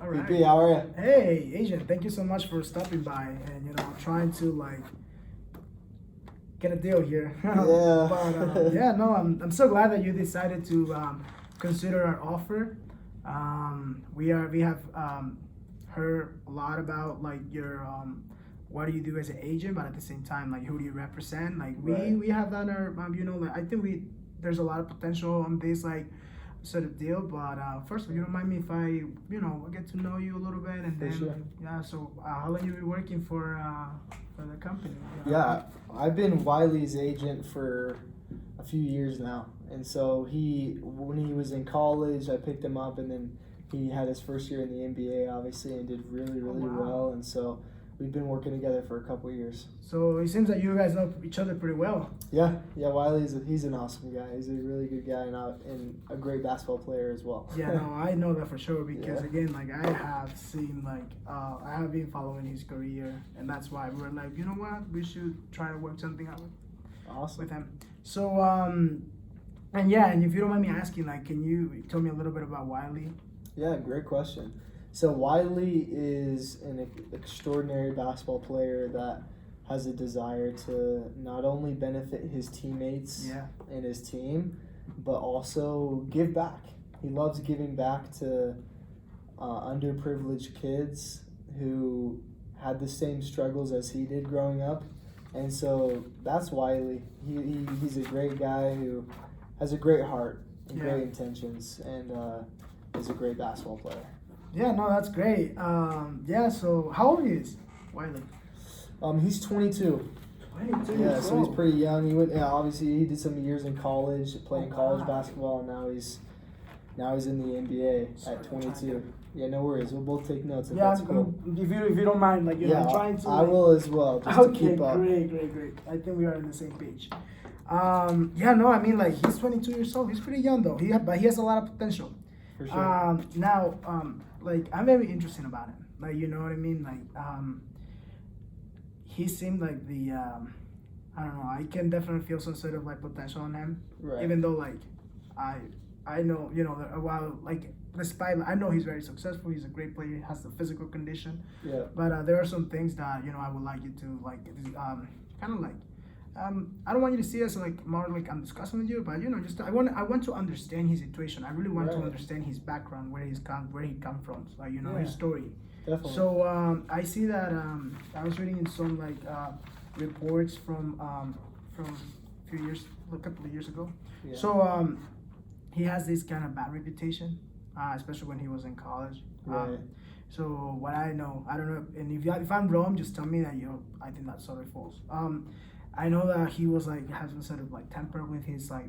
All right. VP, how are you? Hey, Agent, thank you so much for stopping by and trying to like get a deal here. Yeah. But yeah, no, I'm so glad that you decided to consider our offer. We have heard a lot about like your what do you do as an agent, but at the same time, like who do you represent? Like Right. we have done our like I think we there's a lot of potential on this like sort of deal. But first, if you don't mind me if I get to know you a little bit, and For then sure. yeah. So how long you been working for the company? Yeah, I've been Wiley's agent for a few years now, and so when he was in college, I picked him up, and then he had his first year in the NBA, obviously, and did really, really wow. well, and so we've been working together for a couple of years. So it seems that you guys know each other pretty well. Yeah, he's an awesome guy. He's a really good guy and a great basketball player as well. Yeah, no, I know that for sure because Yeah. again, like I have seen like I have been following his career, and that's why we're like, you know what, we should try to work something out Awesome. with him. So and yeah, and if you don't mind me asking, like, can you tell me a little bit about Wiley? Yeah, great question. So Wiley is an extraordinary basketball player that has a desire to not only benefit his teammates Yeah. and his team, but also give back. He loves giving back to underprivileged kids who had the same struggles as he did growing up. And so that's Wiley. He's a great guy who has a great heart and Yeah. great intentions, and is a great basketball player. Yeah, no, that's great. Yeah, so how old is Wiley? He's 22. 22 Yeah, years so he's old. pretty young. Obviously he did some years in college, playing Oh, college wow. basketball, and now he's in the NBA Sorry, at I'm trying 22. Yeah, no worries. We'll both take notes if Yeah, that's cool. if you don't mind, like Yeah, I'm trying to. I like- will as well, just Okay, to keep up. great. I think we are on the same page. Yeah, no, I mean like he's 22 years old. He's pretty young though. But he has a lot of potential. For sure. Now, like I'm very interested about him. Like you know what I mean. Like he seemed like the I don't know. I can definitely feel some sort of like potential in him. Right. Even though like I know that while like despite I know he's very successful. He's a great player. He has the physical condition. Yeah. But there are some things that I would like you to like kind of like I don't want you to see us like more like I'm discussing with you, but just I want to understand his situation. I really want to Right. understand his background, where he come from, like Yeah. his story. Definitely. So I see that I was reading in some like reports from a couple of years ago. Yeah. So he has this kind of bad reputation, especially when he was in college. Right. So what I know, I don't know, and if I'm wrong, just tell me that I think that's totally false. I know that he was like having sort of like temper with his like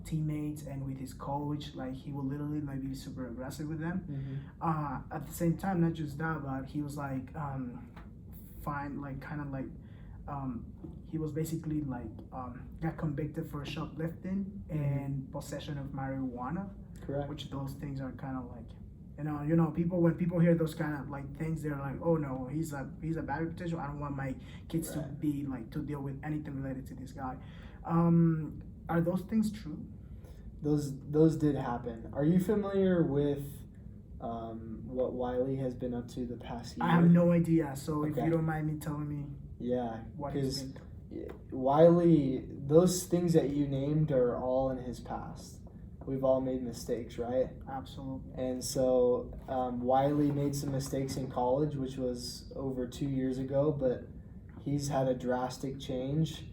teammates and with his coach. Like he would literally like be super aggressive with them. Mm-hmm. At the same time, not just that, but he was like fine, like kind of like he was basically like got convicted for shoplifting and possession of marijuana. Correct. Which those things are kind of like people when people hear those kind of like things, they're like, oh no, he's a bad reputation. I don't want my kids to Right. be like to deal with anything related to this guy. Are those things true? Those did happen. Are you familiar with what Wiley has been up to the past year? I have no idea. So if Okay. you don't mind me telling me Yeah, what he's because been. Wiley, those things that you named are all in his past. We've all made mistakes, right? Absolutely. And so Wiley made some mistakes in college, which was over 2 years ago, but he's had a drastic change.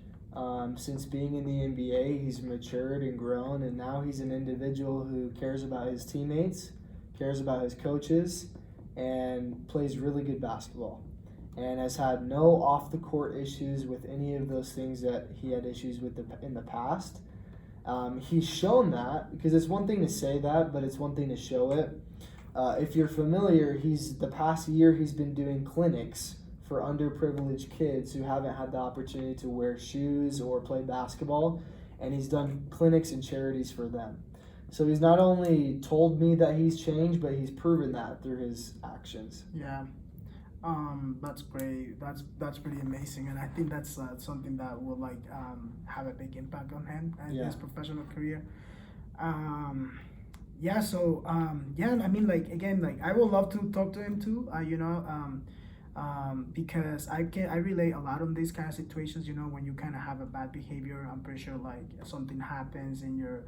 Since being in the NBA, he's matured and grown, and now he's an individual who cares about his teammates, cares about his coaches, and plays really good basketball. And has had no off-the-court issues with any of those things that he had issues with in the past. He's shown that, because it's one thing to say that, but it's one thing to show it. If you're familiar, the past year he's been doing clinics for underprivileged kids who haven't had the opportunity to wear shoes or play basketball, and he's done clinics and charities for them. So he's not only told me that he's changed, but he's proven that through his actions. Yeah. That's great. That's pretty amazing, and I think that's something that will like have a big impact on him and Yeah. his professional career. Yeah, so yeah, I mean, like again, like I would love to talk to him too. Because I relate a lot on these kind of situations. You know, when you kind of have a bad behavior, I'm pretty sure like something happens in your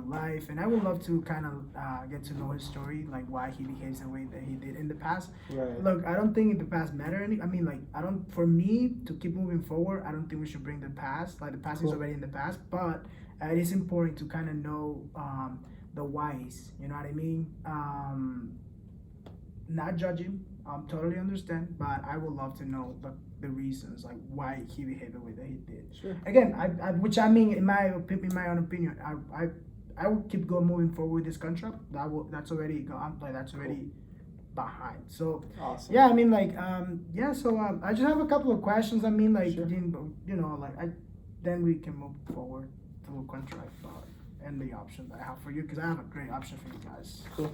life, and I would love to kind of get to know his story, like why he behaves the way that he did in the past. Right. Look, I don't think the past matter any. I mean, like I don't. For me to keep moving forward, I don't think we should bring the past. Like the past is Cool. already in the past, but it is important to kind of know the whys. You know what I mean? Not judging. Totally understand, but I would love to know the reasons, like why he behaved the way that he did. Sure. Again, which I mean, in my own opinion, I will keep going moving forward with this contract. That's already gone. Like that's already behind. So Awesome. yeah, I mean, like yeah. So I just have a couple of questions. I mean, like Sure. you know, like then we can move forward to a contract and the option that I have for you because I have a great option for you guys. Cool.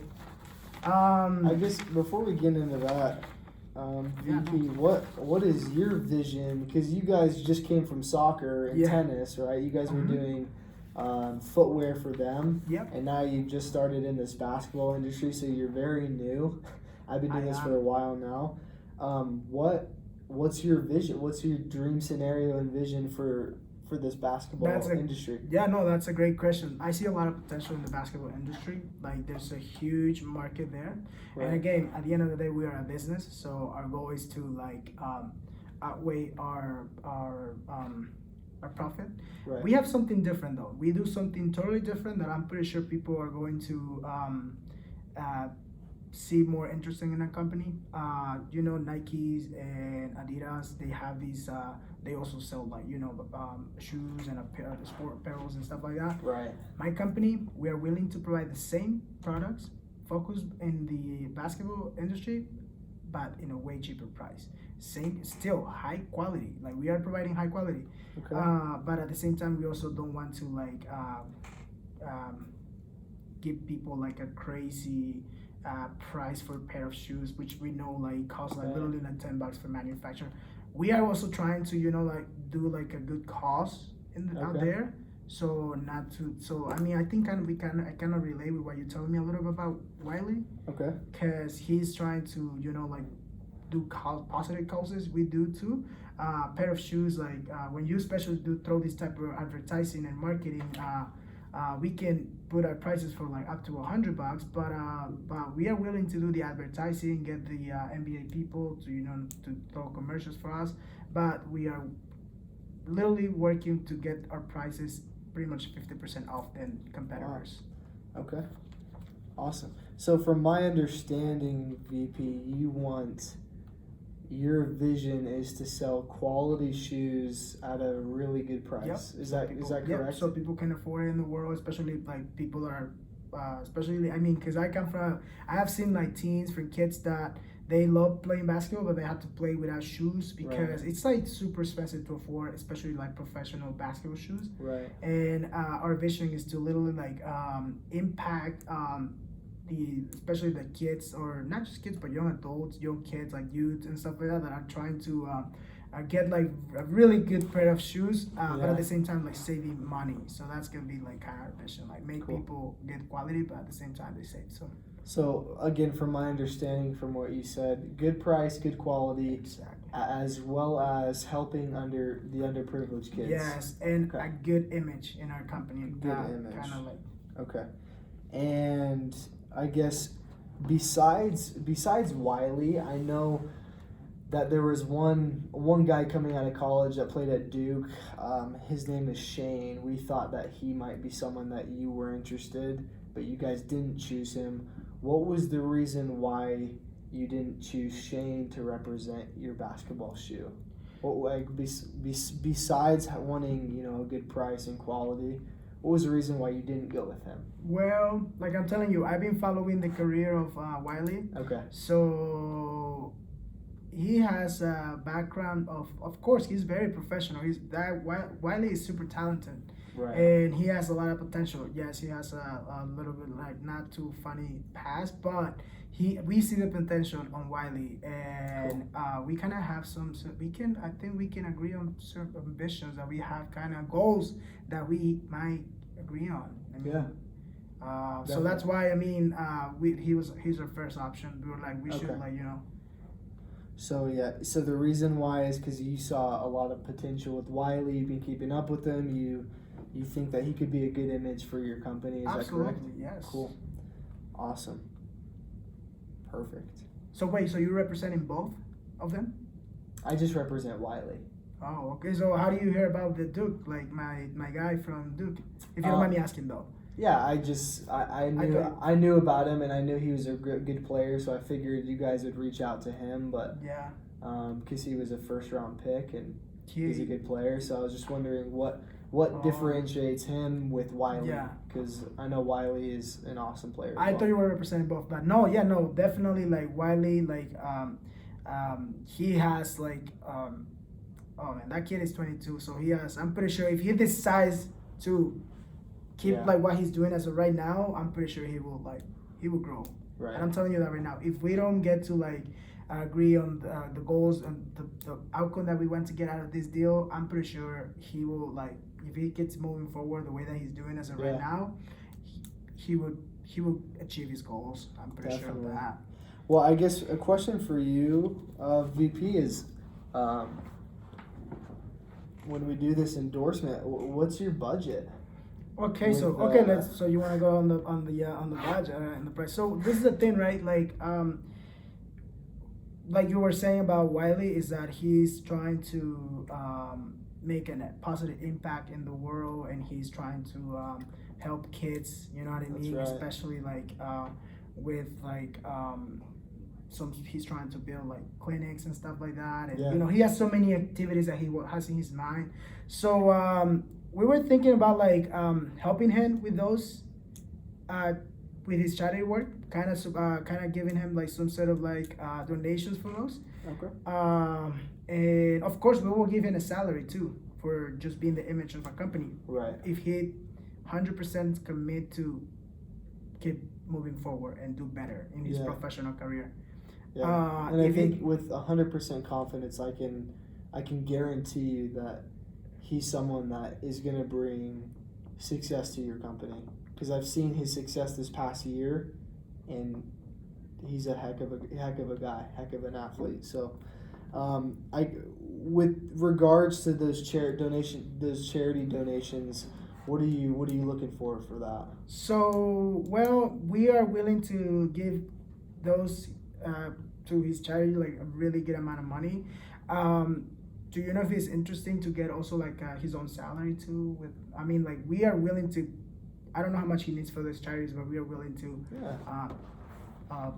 Um, I guess before we get into that, Yeah, VP, what is your vision? Because you guys just came from soccer and Yeah. tennis, right? You guys were Mhm. doing footwear for them, Yep. and now you've just started in this basketball industry, so you're very new. I've been doing this for a while now. What's your vision? What's your dream scenario and vision for this basketball industry? Yeah, no, that's a great question. I see a lot of potential in the basketball industry. Like, there's a huge market there. Right. And again, at the end of the day, we are a business, so our goal is to like outweigh our profit. Right. We have something different though. We do something totally different that I'm pretty sure people are going to see more interesting in a company. You know, Nikes and Adidas, they have these. They also sell like shoes and sport apparels and stuff like that. Right. My company, we are willing to provide the same products, focus in the basketball industry, but in a way cheaper price. Same, still high quality. Like we are providing high quality, Okay. but at the same time, we also don't want to give people like a crazy price for a pair of shoes, which we know like cost like Okay. literally like $10 for manufacture. We are also trying to like do like a good cost out Okay. there. So not to I mean I think I kind of relate with what you're telling me a little bit about Wiley, Okay. because he's trying to like do positive causes. We do too. Pair of shoes like when you especially do throw this type of advertising and marketing, we can put our prices for like up to $100, but we are willing to do the advertising, get the NBA people to to throw commercials for us, but we are literally working to get our prices pretty much 50% off than competitors. Okay. Awesome. So from my understanding, VP, your vision is to sell quality shoes at a really good price. Yep. Is that correct? Yep. So people can afford it in the world, especially like people that are, especially I mean, because I have seen like teens for kids that they love playing basketball, but they have to play without shoes because Right. it's like super expensive to afford, especially like professional basketball shoes. Right. And our vision is to literally like impact especially the kids, or not just kids but young adults, young kids like youth and stuff like that are trying to get like a really good pair of shoes, but Yeah. at the same time like saving money. So that's gonna be like kind of our vision, like make Cool. people get quality, but at the same time they save some. So again, from my understanding, from what you said, good price, good quality, Exactly. as well as helping the underprivileged kids. Yes, and Okay. a good image in our company. Good image. Kind of like. Okay. And I guess besides Wiley, I know that there was one guy coming out of college that played at Duke. His name is Shane. We thought that he might be someone that you were interested, but you guys didn't choose him. What was the reason why you didn't choose Shane to represent your basketball shoe? What, like besides wanting a good price and quality, what was the reason why you didn't go with him? Well, like I'm telling you, I've been following the career of Wiley. Okay. So he has a background of course, he's very professional. Wiley is super talented. Right. And he has a lot of potential. Yes, he has a little bit like not too funny past, but we see the potential on Wiley, and we kind of have I think we can agree on certain ambitions that we have, kind of goals that we might agree on. I mean, Yeah. So that's why I mean, he's our first option. We were like, we should Okay. like, you know. So yeah, so the reason why is because you saw a lot of potential with Wiley. You've been keeping up with him. You think that he could be a good image for your company. Is that correct? Absolutely, yes. Cool. Awesome. Perfect. So wait, so you're representing both of them? I just represent Wiley. Oh, okay. So how do you hear about the Duke? Like my guy from Duke, if you don't mind me asking though. Yeah, I knew about him and I knew he was a good player, so I figured you guys would reach out to him, but Yeah. because he was a first round pick and he's a He, good player, so I was just wondering what Oh. differentiates him with Wiley. Yeah. Because I know Wiley is an awesome player. as I well. thought you were representing both, but no, yeah, no, definitely like Wiley, like he has like oh man, that kid is 22, so he has. I'm pretty sure if he decides to keep Yeah. like what he's doing as of right now, I'm pretty sure he will grow. Right. And I'm telling you that right now. If we don't get to like agree on the goals and the outcome that we want to get out of this deal, I'm pretty sure he will like if he gets moving forward the way that he's doing as of right Yeah. now, he will achieve his goals. I'm pretty sure Definitely. of that. Well, I guess a question for you, VP, is when we do this endorsement, what's your budget? Okay, so With, okay, so you want to go on the budget and the price. So this is the thing, right? Like you were saying about Wiley, is that he's trying to make a positive impact in the world, and he's trying to help kids. You know what I That's mean? right. Especially like with like he's trying to build like clinics and stuff like that, and Yeah. you know he has so many activities that he has in his mind. So we were thinking about like helping him with those, with his charity work, kind of giving him like some sort of like donations for those. Okay. And of course we will give him a salary too for just being the image of our company. Right. If he 100% commit to keep moving forward and do better in his Yeah. professional career. Yeah. And I if think he- with 100% confidence, I can guarantee you that he's someone that is going to bring success to your company. Because I've seen his success this past year, and he's a heck of a guy, heck of an athlete. So, with regards to those charity donations, what are you looking for that? So, well, we are willing to give those to his charity, like a really good amount of money. Do you know if it's interesting to get also like his own salary too? I mean, like we are willing to. I don't know how much he needs for those charities, but we are willing to Yeah.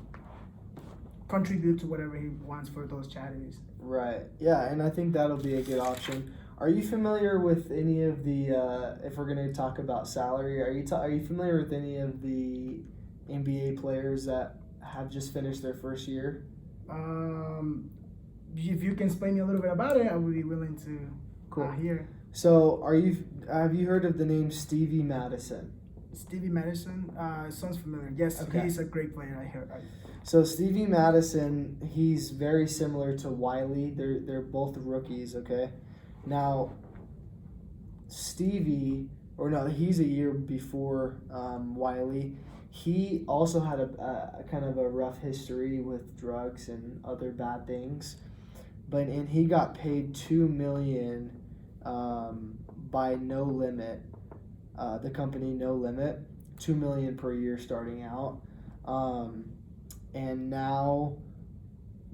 contribute to whatever he wants for those charities. Right. Yeah, and I think that'll be a good option. Are you familiar with any of the? If we're going to talk about salary, are you familiar with any of the NBA players that have just finished their first year? If you can explain me a little bit about it, I would be willing to Cool. hear. So, have you heard of the name Stevie Madison? Stevie Madison, sounds familiar. Yes, Okay. he's a great player. I heard. So Stevie Madison, he's very similar to Wiley. They're both rookies. Okay, now he's a year before Wiley. He also had a kind of a rough history with drugs and other bad things, and he got paid $2 million by No Limit, the company No Limit, $2 million per year starting out, and now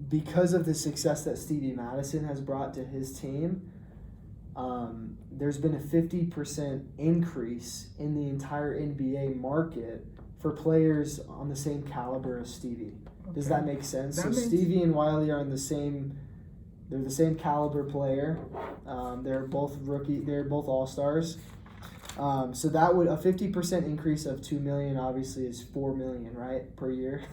because of the success that Stevie Madison has brought to his team, there's been a 50% increase in the entire NBA market for players on the same caliber as Stevie. Does that make sense? That makes- Stevie and Wiley are they're the same caliber player. They're both they're both all-stars. So that would a 50% increase of $2 million obviously is $4 million, right, per year.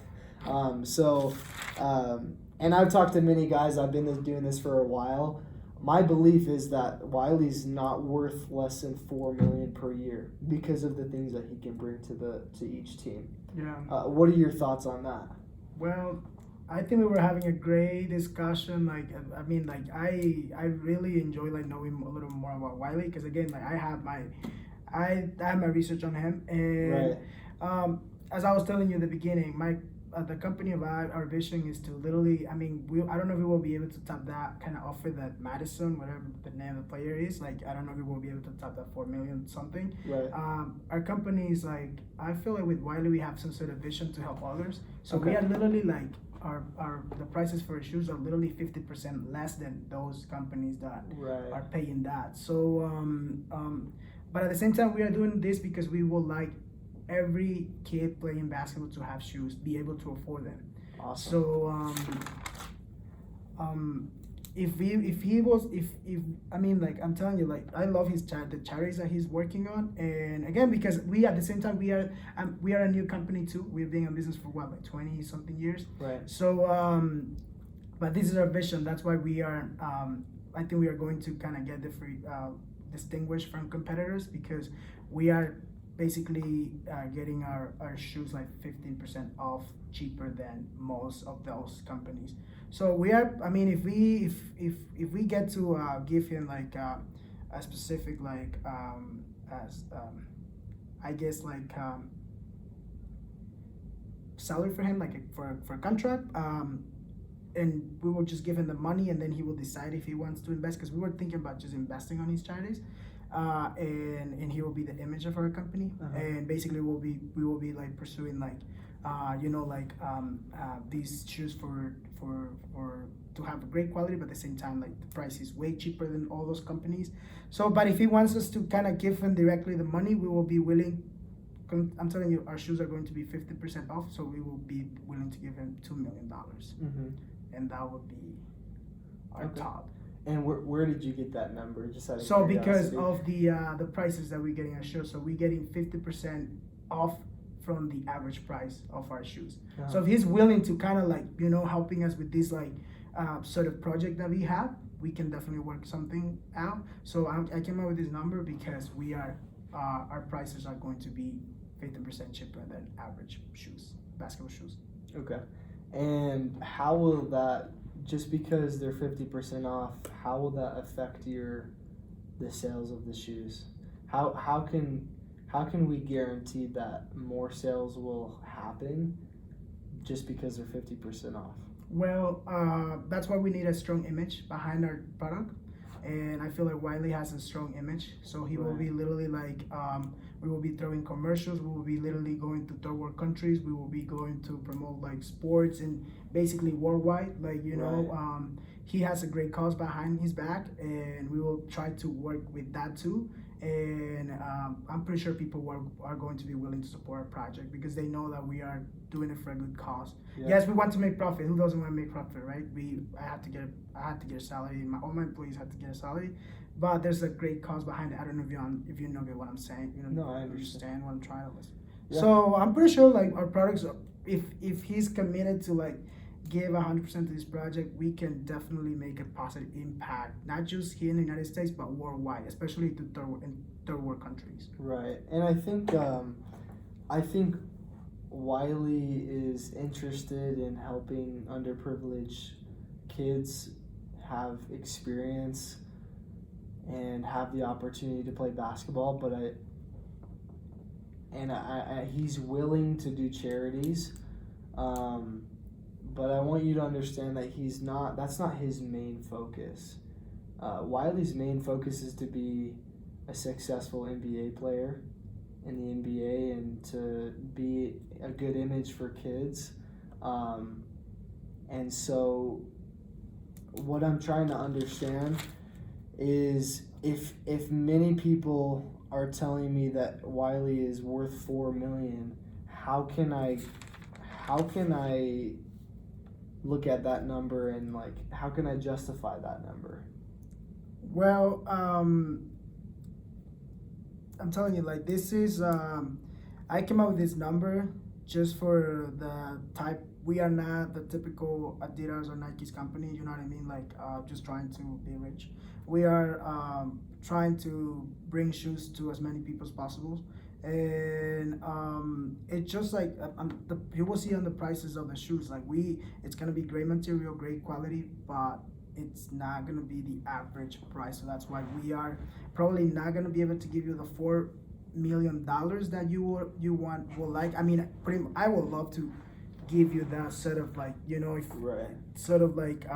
And I've talked to many guys. I've been doing this for a while. My belief is that Wiley's not worth less than $4 million per year because of the things that he can bring to each team. Yeah. What are your thoughts on that? Well, I think we were having a great discussion. Like, I mean, like I really enjoy like knowing a little more about Wiley because again, like I have my research on him, and Right. As I was telling you in the beginning, the company of our vision is to literally. I mean, I don't know if we will be able to top that kind of offer that Madison, whatever the name of the player is. Like, I don't know if we will be able to top that 4 million something. Right. Our company is like, I feel like with Wiley we have some sort of vision to help others. So we Okay. are literally like the prices for shoes are literally 50% less than those companies that Right. are paying that. So but at the same time we are doing this because we would like every kid playing basketball to have shoes, be able to afford them. Awesome. So if I mean, like, I'm telling you, like, I love the charities that he's working on. And again, because we at the same time we are a new company too. We've been in business for what, like 20 something years. Right. So but this is our vision. That's why we are I think we are going to kind of get distinguished from competitors, because we are basically getting our shoes like 15% off cheaper than most of those companies. So we are, I mean, if we get to give him like a specific like as I guess like salary for him, like for a contract, and we will just give him the money, and then he will decide if he wants to invest, because we were thinking about just investing on his charities. And he will be the image of our company. And basically we will be like pursuing like these shoes for to have a great quality, but at the same time like the price is way cheaper than all those companies. So but if he wants us to kind of give him directly the money, we will be willing. I'm telling you, our shoes are going to be 50% off, so we will be willing to give him $2 million. And that would be our top. And where did you get that number? Just out of So curiosity. because of the prices that we're getting our shoes, so we're getting 50% off from the average price of our shoes. So if he's willing to kind of like, helping us with this like sort of project that we have, we can definitely work something out. So I came up with this number because we are our prices are going to be 50% cheaper than average shoes, basketball shoes. Okay. And how will that, just because they're 50% off, how will that affect the sales of the shoes? How can we guarantee that more sales will happen just because they're 50% off? Well, that's why we need a strong image behind our product. And I feel like Wiley has a strong image, so he will be literally like, we will be throwing commercials, we will be literally going to third world countries, we will be going to promote like sports and basically worldwide, like, he has a great cause behind his back, and we will try to work with that too. And I'm pretty sure people are going to be willing to support our project because they know that we are doing it for a good cause. Yeah. Yes, we want to make profit. Who doesn't want to make profit, right? I had to get a salary. All my employees had to get a salary, but there's a great cause behind it. I don't know if you know what I'm saying. No, I understand what I'm trying to listen. Yeah. So I'm pretty sure like our products, if he's committed to like give 100% to this project, we can definitely make a positive impact, not just here in the United States, but worldwide, especially to third world countries. Right, and I think Wiley is interested in helping underprivileged kids have experience and have the opportunity to play basketball, but he's willing to do charities. But I want you to understand that that's not his main focus. Wiley's main focus is to be a successful NBA player in the NBA and to be a good image for kids. And so what I'm trying to understand is if many people are telling me that Wiley is worth $4 million, how can I look at that number and like how can I justify that number? Well, I'm telling you, like, this is I came up with this number just for the type. We are not the typical Adidas or Nike's company, you know what I mean, like just trying to be rich. We are trying to bring shoes to as many people as possible. And it's just like you will see on the prices of the shoes, like it's gonna be great material, great quality, but it's not gonna be the average price. So that's why we are probably not gonna be able to give you the million that you would like. I mean, I would love to give you that sort of like, if Right. sort of like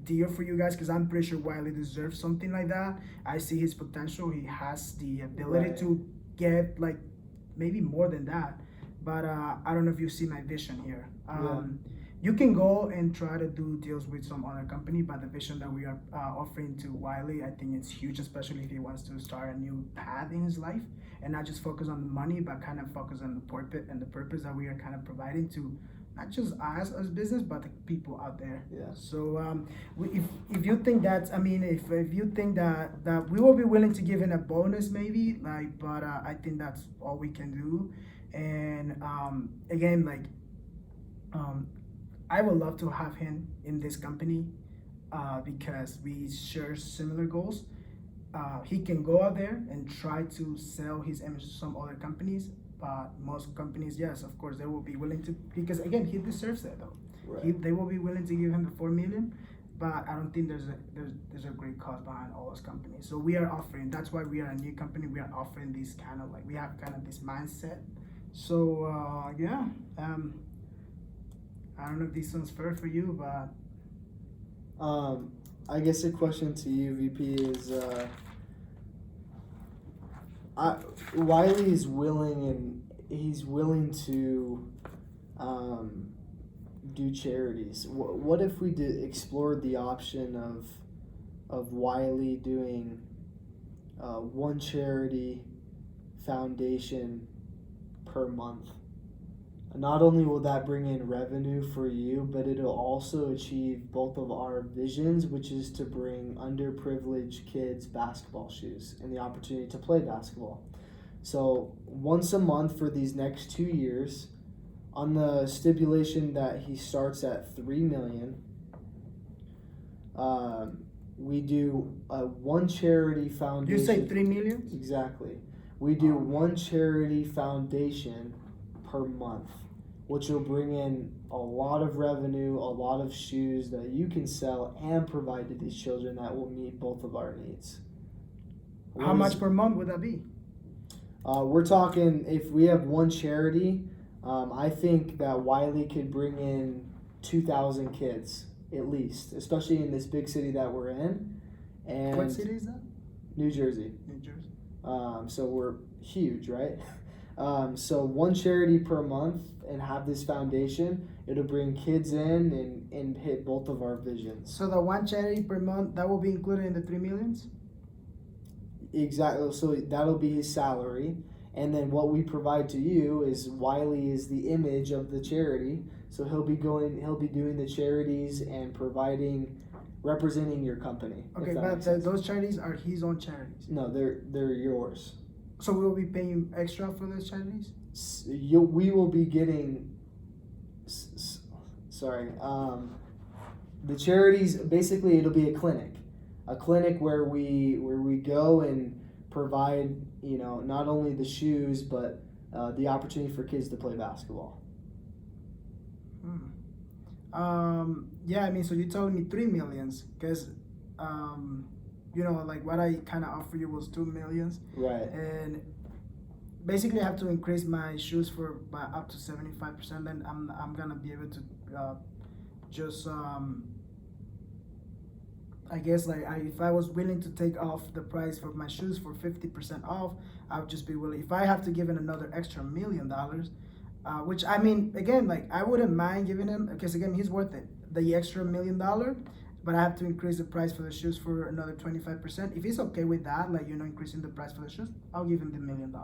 deal for you guys, because I'm pretty sure Wiley deserves something like that. I see his potential. He has the ability Right. to get like maybe more than that. But I don't know if you see my vision here. You can go and try to do deals with some other company, but the vision that we are offering to Wiley, I think it's huge, especially if he wants to start a new path in his life and not just focus on the money, but kind of focus on the purpose that we are kind of providing to not just us as business, but the people out there. Yeah. So if you think that's, I mean, if you think that we will be willing to give in a bonus maybe, like, but I think that's all we can do. And again, like, I would love to have him in this company because we share similar goals. He can go out there and try to sell his image to some other companies, but most companies, yes, of course, they will be willing to, because again, he deserves that though. Right. They will be willing to give him the $4 million, but I don't think there's a great cause behind all those companies. So we are offering. That's why we are a new company. We are offering this kind of like, we have kind of this mindset. So yeah. I don't know if this sounds fair for you, but I guess a question to you, VP, is Wiley is willing, and he's willing to do charities. What if we explored the option of Wiley doing one charity foundation per month? Not only will that bring in revenue for you, but it'll also achieve both of our visions, which is to bring underprivileged kids basketball shoes and the opportunity to play basketball. So once a month for these next 2 years, on the stipulation that he starts at $3 million, we do one charity foundation. You say $3 million? Exactly. We do one charity foundation per month, which will bring in a lot of revenue, a lot of shoes that you can sell and provide to these children that will meet both of our needs. How much per month would that be? We're talking, if we have one charity, I think that Wiley could bring in 2,000 kids at least, especially in this big city that we're in. And What city is that? New Jersey. New Jersey. So we're huge, right? So one charity per month and have this foundation, it'll bring kids in and hit both of our visions. So the one charity per month, that will be included in the $3 million? Exactly. So that'll be his salary. And then what we provide to you is Wiley is the image of the charity. So he'll be doing the charities and representing your company. Okay, but those charities are his own charities. No, they're yours. So we will be paying extra for those charities? We will be getting. Sorry. The charities, basically, it'll be a clinic where we go and provide, not only the shoes but the opportunity for kids to play basketball. Yeah, I mean, so you're telling me $3 million because like what I kind of offered you was $2 million. Right. And basically I have to increase my shoes by up to 75%. Then I'm gonna be able to just I guess like if I was willing to take off the price for my shoes for 50% off, I would just be willing. If I have to give in another extra $1 million, which I mean, again, like I wouldn't mind giving him, because again, he's worth it, the extra $1 million. But I have to increase the price for the shoes for another 25%. If he's okay with that, like, increasing the price for the shoes, I'll give him the $1 million.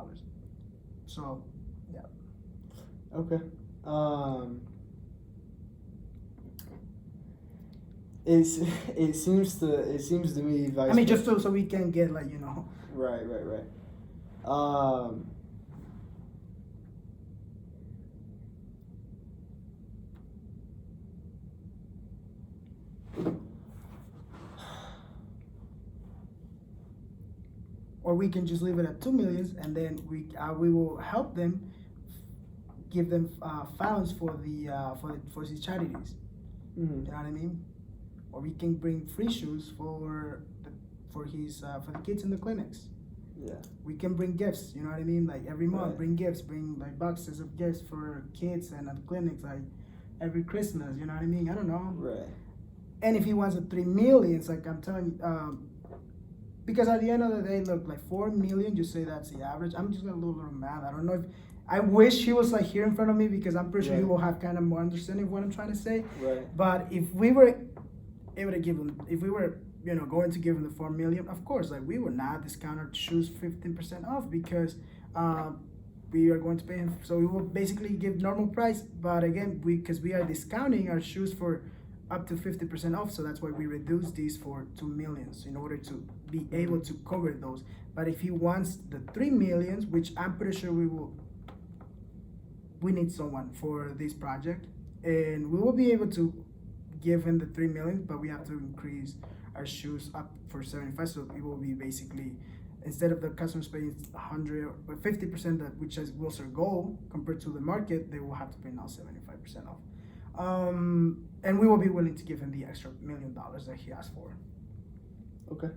So, yeah. Okay. It seems to me, Vice. I mean, just so we can get like, Right. Or we can just leave it at $2 million, and then we will help them, give them funds for these charities. Mm-hmm. You know what I mean? Or we can bring free shoes for the kids in the clinics. Yeah. We can bring gifts, you know what I mean? Like every month, Right. bring gifts, bring like boxes of gifts for kids and at clinics, like every Christmas, you know what I mean? I don't know. Right. And if he wants a 3 million, it's like I'm telling you, because at the end of the day, look, like 4 million, you say that's the average. I'm just gonna do a little math. I don't know if I wish he was like here in front of me because I'm pretty sure he Right. will have kind of more understanding of what I'm trying to say. Right. But if we were able to give him, if we were, you know, going to give him the 4 million, of course, like we would not discount our shoes 15% off because we are going to pay him. So we will basically give normal price, but again, because we are discounting our shoes for up to 50% off, so that's why we reduce these for 2 millions in order to be able to cover those. But if he wants the 3 millions, which I'm pretty sure we need someone for this project, and we will be able to give him the 3 million, but we have to increase our shoes up for 75, so it will be basically, instead of the customers paying 100 or 50%, that which was our goal compared to the market, they will have to pay now 75% off. And we will be willing to give him the extra $1 million that he asked for. Okay.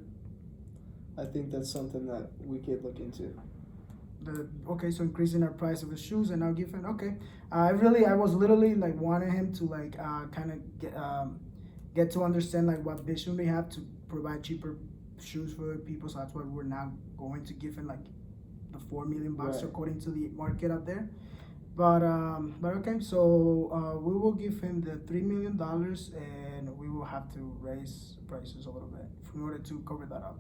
I think that's something that we could look into. So increasing our price of the shoes, and I'll give him, okay. I was literally like wanting him to like kind of get to understand like what vision we have to provide cheaper shoes for people. So that's why we're now going to give him like the 4 million bucks Right. according to the market out there. But okay, so we will give him the $3 million, and we will have to raise prices a little bit in order to cover that up.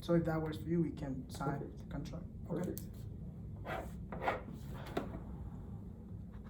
So if that works for you, we can sign Perfect. the contract. Okay. Perfect.